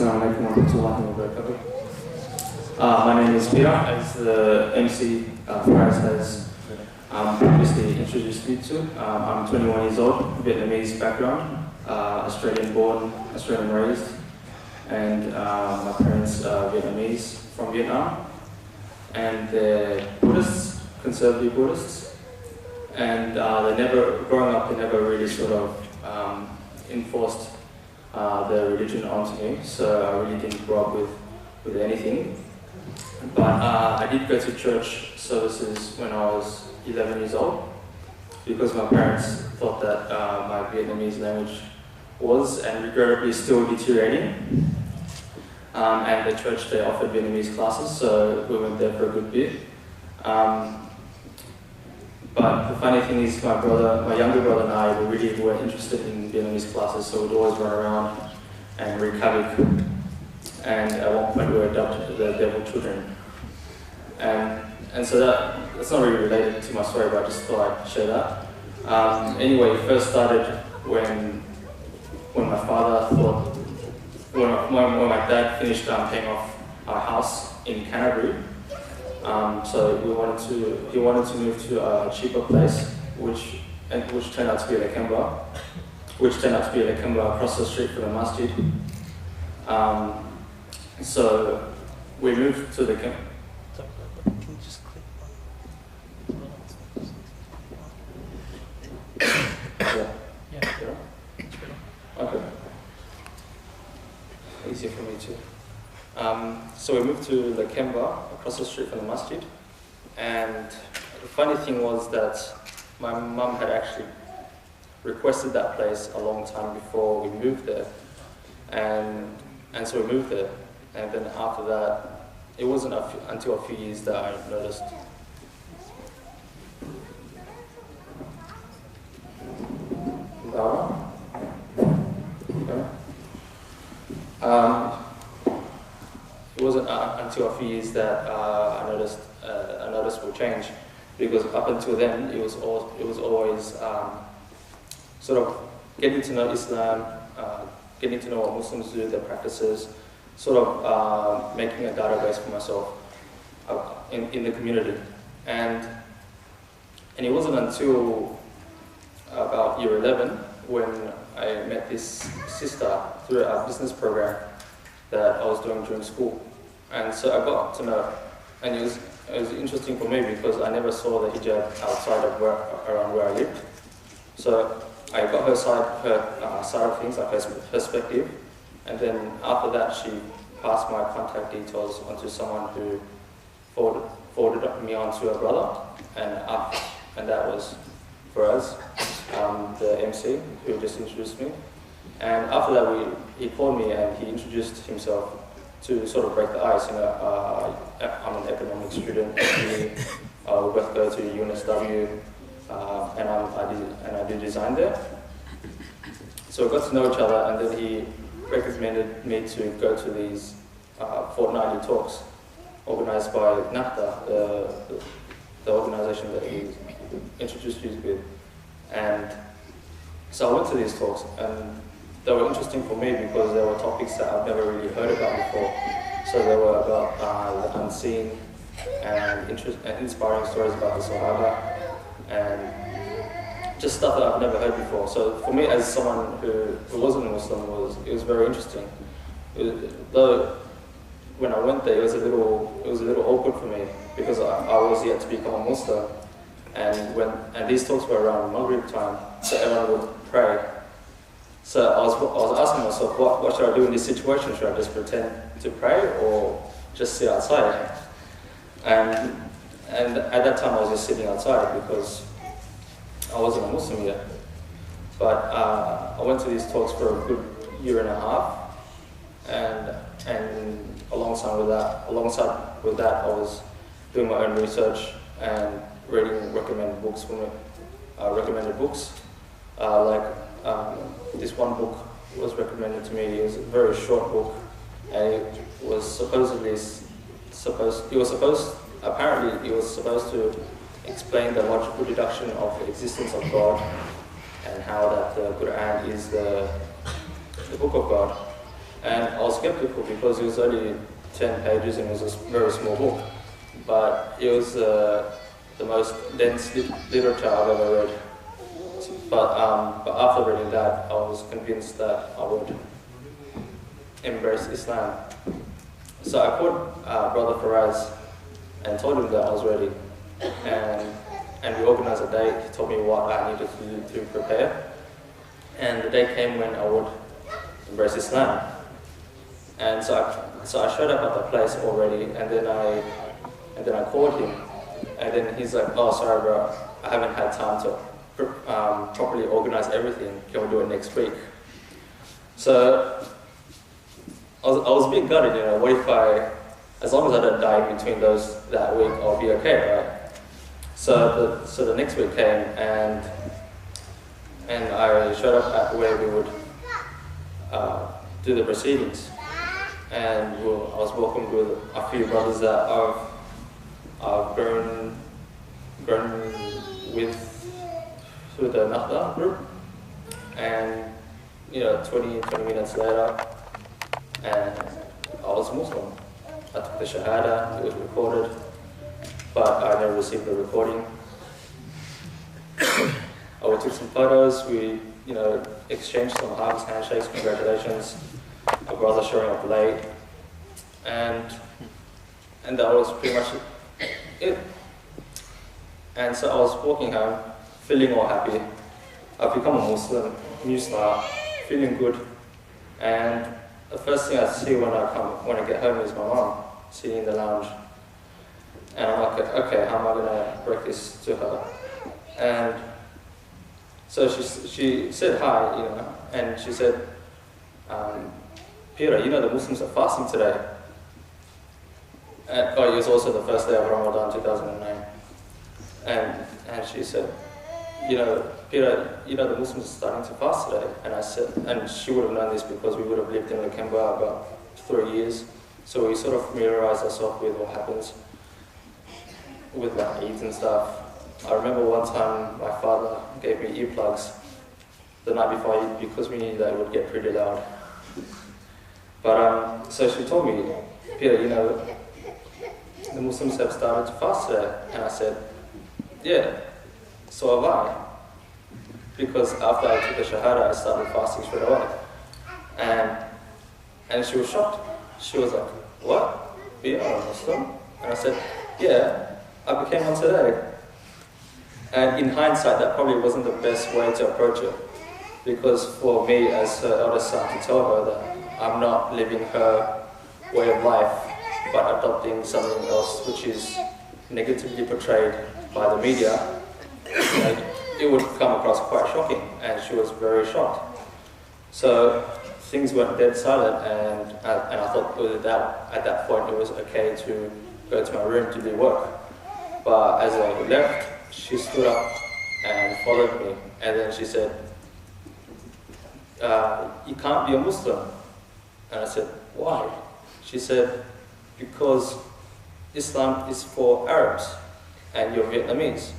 Assalamu alaikum wa rahmatullahi wa barakatuh. My name is Peter, as the MC Faraz has previously introduced me to. I'm 21 years old, Vietnamese background, Australian born, Australian raised, and my parents are Vietnamese from Vietnam. And they're Buddhists, conservative Buddhists. And growing up, they never really sort of enforced their religion onto me, so I really didn't grow up with anything. But I did go to church services when I was 11 years old, because my parents thought that my Vietnamese language was, and regrettably still, deteriorating. And the church, they offered Vietnamese classes, so we went there for a good bit. But the funny thing is, my younger brother and I, we really weren't interested in Vietnamese classes, so we'd always run around and wreak havoc. And at one point we were adopted the devil children. And so that's not really related to my story, but I just thought I'd share that. Anyway, it first started when my father thought, when my dad finished paying off our house in Canterbury. So he wanted to move to a cheaper place, which turned out to be Lakemba, across the street from the masjid. So we moved to Lakemba. Can you just click on? Yeah. Okay. Easier for me too. So we moved to Lakemba, across the street from the masjid. And the funny thing was that my mum had actually requested that place a long time before we moved there. And so we moved there. And then after that, it wasn't until a few years that I noticed. It wasn't until a few years that I noticed a noticeable change, because up until then it was always sort of getting to know Islam, getting to know what Muslims do, their practices, sort of making a database for myself in the community. And it wasn't until about year 11 when I met this sister through a business program that I was doing during school. And so I got to know her, and it was interesting for me because I never saw the hijab outside of around where I lived. So I got her side of things, like her perspective, and then after that she passed my contact details onto someone who forwarded me on to her brother, and that was Faraz, the MC who just introduced me. And after that, he called me and he introduced himself to sort of break the ice. You know, I'm an economics student. We both go to UNSW, and I do design there. So we got to know each other, and then he recommended me to go to these fortnightly talks organized by Naqlت, the organization that he introduced you with. And so I went to these talks, and they were interesting for me because there were topics that I've never really heard about before. So they were about the unseen and inspiring stories about the Sahaba and just stuff that I've never heard before. So for me, as someone who wasn't a Muslim, it was very interesting. Though when I went there, it was a little awkward for me because I was yet to become a Muslim, and these talks were around Maghrib time, so everyone would pray. So I was asking myself, what should I do in this situation? Should I just pretend to pray or just sit outside? And at that time I was just sitting outside because I wasn't a Muslim yet. But I went to these talks for a good year and a half, and alongside with that I was doing my own research and reading recommended books for me. This one book was recommended to me. It was a very short book, and it was supposed to explain the logical deduction of the existence of God and how that the Quran is the book of God. And I was skeptical because it was only 10 pages and it was a very small book. But it was the most dense literature I've ever read. But after reading that, I was convinced that I would embrace Islam. So I called Brother Faraz and told him that I was ready. And we organized a date. He told me what I needed to do to prepare. And the day came when I would embrace Islam. And so I showed up at the place already, and then I called him. And then he's like, "Oh, sorry bro, I haven't had time to properly organize everything. Can we do it next week?" So I was a bit gutted, you know. What if as long as I don't die in between that week, I'll be okay, right? So the next week came, and I showed up at where we would do the proceedings, and I was welcomed with a few brothers that I've grown with through the Naqla group, and 20 minutes later, and I was Muslim. I took the Shahada, it was recorded, but I never received the recording. We took some photos, we exchanged some hugs, handshakes, congratulations, a brother showing up late, and that was pretty much it. And so I was walking home, feeling all happy. I've become a Muslim, new start, feeling good, and the first thing I see when I get home is my mom sitting in the lounge. And I'm like, okay, how am I going to break this to her? And so she said hi, and she said, Peter, the Muslims are fasting today. And it was also the first day of Ramadan 2009. And she said, Peter, the Muslims are starting to fast today. And I said, and she would have known this because we would have lived in Lakemba about 3 years. So we sort of familiarized ourselves with what happens with like Eid and stuff. I remember one time my father gave me earplugs the night before Eid because we knew that it would get pretty loud. But so she told me, Peter, the Muslims have started to fast today. And I said, yeah, so have I. Because after I took the Shahada, I started fasting straight away. And she was shocked. She was like, what? You're not a Muslim? And I said, yeah, I became one today. And in hindsight, that probably wasn't the best way to approach it. Because for me, as her eldest son, to tell her that I'm not living her way of life, but adopting something else which is negatively portrayed by the media, it would come across quite shocking, and she was very shocked. So things went dead silent, and I thought that at that point it was okay to go to my room to do work. But as I left, she stood up and followed me, and then she said, you can't be a Muslim. And I said, why? She said, because Islam is for Arabs and you're Vietnamese.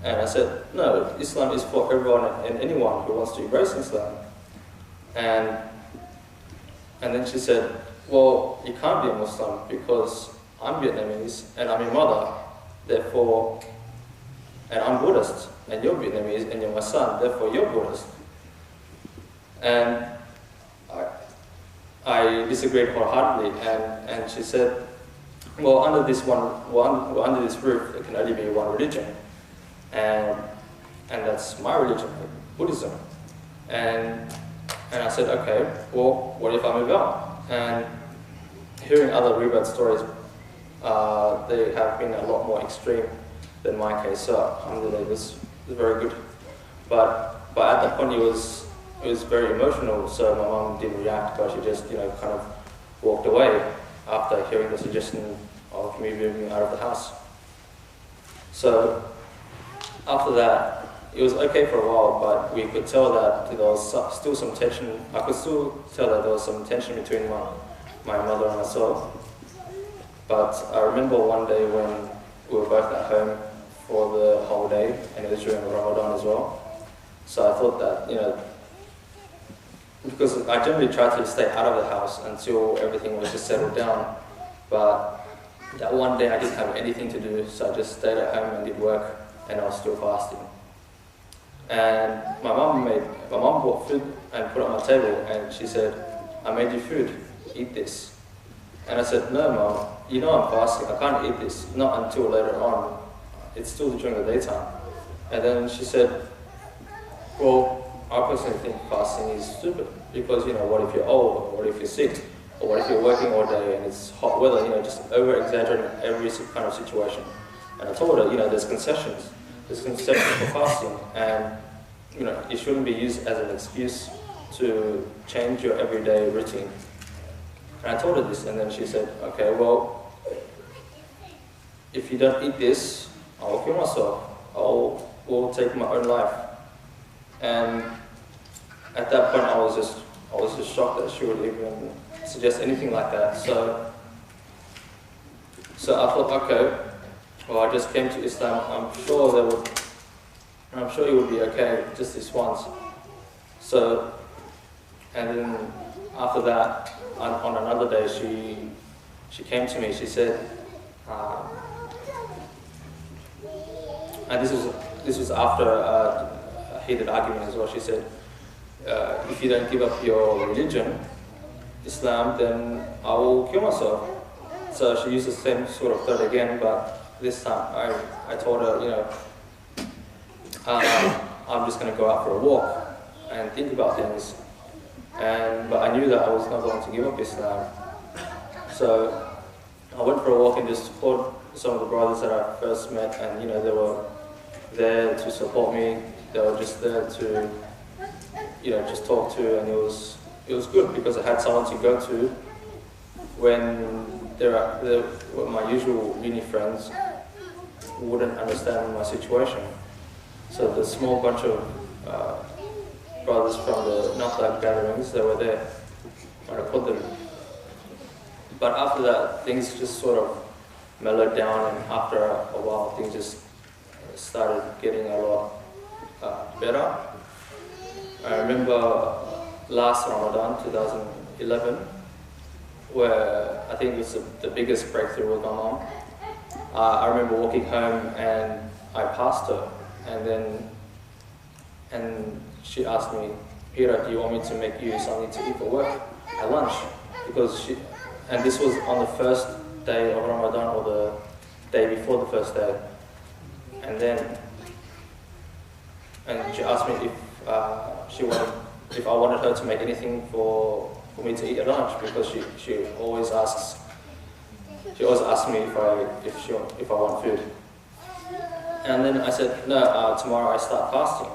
And I said, no, Islam is for everyone and anyone who wants to embrace Islam. And then she said, well, you can't be a Muslim because I'm Vietnamese and I'm your mother, therefore, and I'm Buddhist, and you're Vietnamese and you're my son, therefore you're Buddhist. And I disagreed wholeheartedly, and she said, well, under this roof, there can only be one religion, and that's my religion, Buddhism. And I said, okay, well, what if I move out? And hearing other rebirth stories, they have been a lot more extreme than my case, so alhamdulillah, it was very good. But at that point, it was very emotional, so my mom didn't react, but she just, kind of walked away after hearing the suggestion of me moving out of the house. So after that, it was okay for a while, but we could tell that there was still some tension. I could still tell that there was some tension between my mother and myself. But I remember one day when we were both at home for the whole day, and it was during Ramadan as well. So I thought that, because I generally tried to stay out of the house until everything was just settled down. But that one day I didn't have anything to do, so I just stayed at home and did work, and I was still fasting. And my mom bought food and put it on my table, and she said, "I made you food, eat this." And I said, "No, Mom, you know I'm fasting, I can't eat this, not until later on. It's still during the daytime." And then she said, "Well, I personally think fasting is stupid, because, what if you're old, or what if you're sick, or what if you're working all day and it's hot weather, just over-exaggerating every kind of situation." And I told her, there's concessions. There's concessions for fasting, and, it shouldn't be used as an excuse to change your everyday routine. And I told her this, and then she said, "Okay, well, if you don't eat this, I'll kill myself. Will take my own life." And at that point, I was just shocked that she would even suggest anything like that. So I thought, okay, well, I just came to Islam. I'm sure it would be okay just this once. So, and then after that, on another day, she came to me. She said, and this was after a heated argument as well. She said, "If you don't give up your religion, Islam, then I will kill myself." So she used the same sort of thought again, but this time I told her, I'm just going to go out for a walk and think about things. But I knew that I was not going to give up Islam. So I went for a walk and just called some of the brothers that I first met, and they were there to support me. They were just there to just talk to, and it was good because I had someone to go to when my usual uni friends wouldn't understand my situation. So the small bunch of brothers from the Naqlat gatherings, they were there, and I put them. But after that, things just sort of mellowed down, and after a while, things just started getting a lot better. I remember last Ramadan, 2011, where I think it was the biggest breakthrough with my mom. I remember walking home and I passed her, and she asked me, "Peter, do you want me to make you something to eat for work at lunch?" And this was on the first day of Ramadan, or the day before the first day. And she asked me if I wanted her to make anything for me to eat at lunch, because she always asks me if I want food. And then I said, "No, tomorrow I start fasting."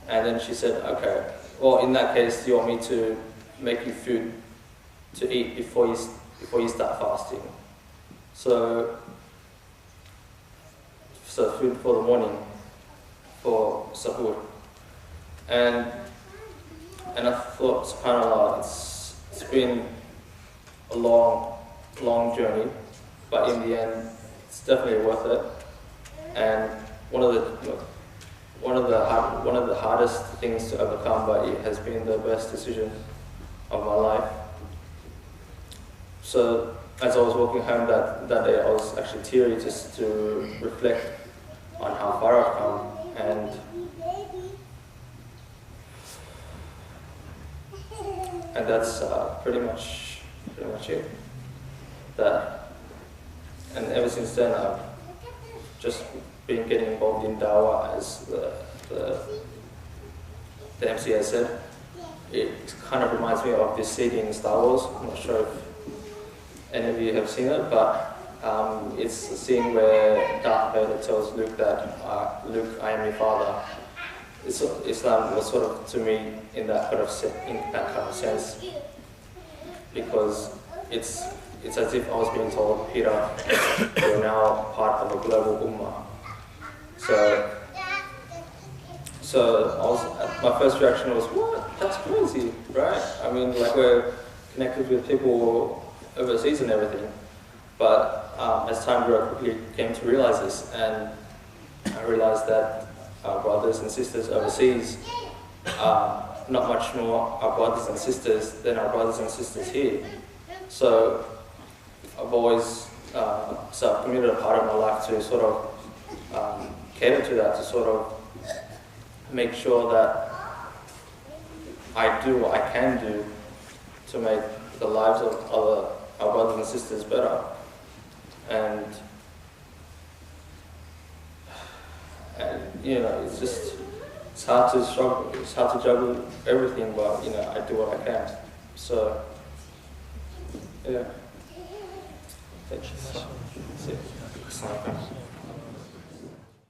And then she said, "Okay, well, in that case, do you want me to make you food to eat before you start fasting?" So food for the morning, for sahur. And I thought, subhanAllah, it's been a long journey, but in the end, it's definitely worth it. And one of the hardest things to overcome, but it has been the best decision of my life. So as I was walking home that day, I was actually teary just to reflect on how far I've come, and that's pretty much it. And ever since then, I've just been getting involved in dawah, as the MC has said. It kind of reminds me of this scene in Star Wars. I'm not sure if any of you have seen it, but it's a scene where Darth Vader tells Luke that, "Luke, I am your father." Islam was sort of, to me, in that kind of sense, because it's as if I was being told, "Peter, you're now part of a global ummah." So my first reaction was, "What? That's crazy, right? I mean, we're connected with people overseas and everything." But as time grew, I quickly came to realize this, and I realized that our brothers and sisters overseas not much more our brothers and sisters than our brothers and sisters here. So I've always committed a part of my life to sort of cater to that, to sort of make sure that I do what I can do to make the lives of our brothers and sisters better. And you know, it's hard to struggle, it's hard to juggle everything, but you know, I do what I can. So yeah. Thank you. That's it.